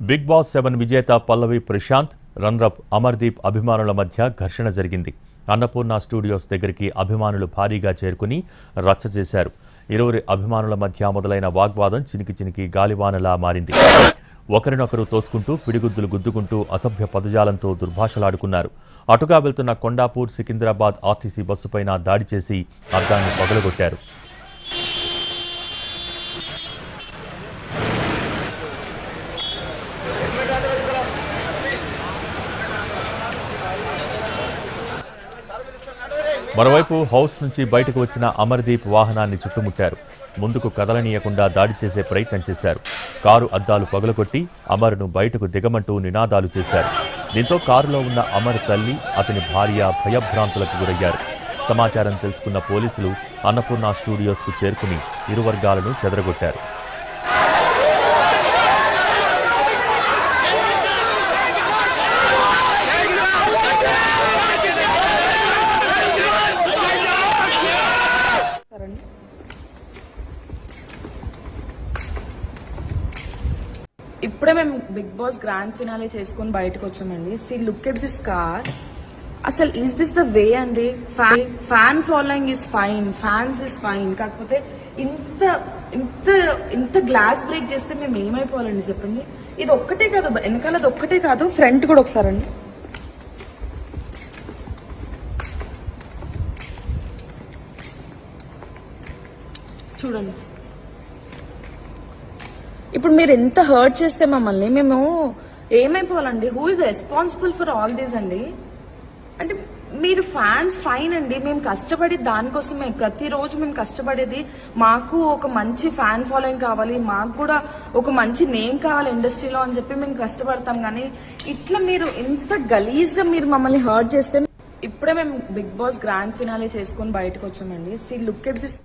Big boss 7 విజేత పల్లవి Prashanth, runner-up Amardeep అభిమానుల మధ్య ఘర్షణ జరిగింది. అన్నపూర్ణ స్టూడియోస్ దగ్గరికి అభిమానులు భారీగా చేరుకుని రచ్చ చేశారు. ఇరువురి అభిమానుల మధ్య మొదలైన వాగ్వాదం చినికి గాలివానలా మారింది. ఒకరినొకరు తోసుకుంటూ పిడిగుద్దులు గుద్దుకుంటూ అసభ్య పదజాలంతో దుర్భాషలాడుకున్నారు. అటుగా వెళ్తున్న కొండాపూర్ సికింద్రాబాద్ ఆర్టీసీ బస్సుపైన దాడి చేసి అద్దాన్ని పగలగొట్టారు. మరోవైపు హౌస్ నుంచి బయటకు వచ్చిన అమర్దీప్ వాహనాన్ని చుట్టుముట్టారు. ముందుకు కదలనీయకుండా దాడి చేసే ప్రయత్నం చేశారు. కారు అద్దాలు పగలగొట్టి అమర్ను బయటకు దిగమంటూ నినాదాలు చేశారు. దీంతో కారులో ఉన్న అమర్ తల్లి, అతని భార్య భయభ్రాంతులకు గురయ్యారు. సమాచారం తెలుసుకున్న పోలీసులు అన్నపూర్ణ స్టూడియోస్కు చేరుకుని ఇరు వర్గాలను చెదరగొట్టారు. ఇప్పుడే మేము బిగ్ బాస్ గ్రాండ్ ఫినాలే చేసుకుని బయటకు వచ్చామండి. See look at this car. అసలు ఈజ్ దిస్ ద వే అండి? Fan following is fine, fans is fine. కాకపోతే ఇంత ఇంత ఇంత గ్లాస్ బ్రేక్ చేస్తే మేము ఏమైపోవాలండి చెప్పండి. ఇది ఒక్కటే కాదు, వెనకాలది ఒక్కటే కాదు, ఫ్రంట్ కూడా ఒకసారండి. చూడండి, ఇప్పుడు మీరు ఎంత హర్ట్ చేస్తే మమ్మల్ని మేము ఏమైపోవాలండి? Who is responsible for all these అండి? అంటే మీరు ఫ్యాన్స్ ఫైన్ అండి, మేము కష్టపడి దానికోసమే, ప్రతిరోజు మేము కష్టపడేది మాకు ఒక మంచి ఫ్యాన్ ఫాలోయింగ్ కావాలి, మాకు కూడా ఒక మంచి నేమ్ కావాలి ఇండస్ట్రీలో అని చెప్పి మేము కష్టపడతాం. కానీ ఇట్లా మీరు ఇంత గలీజ్గా మీరు మమ్మల్ని హర్ట్ చేస్తే, ఇప్పుడే మేము బిగ్ బాస్ గ్రాండ్ ఫినాలే చేసుకుని బయటకు వచ్చామండి. See look at this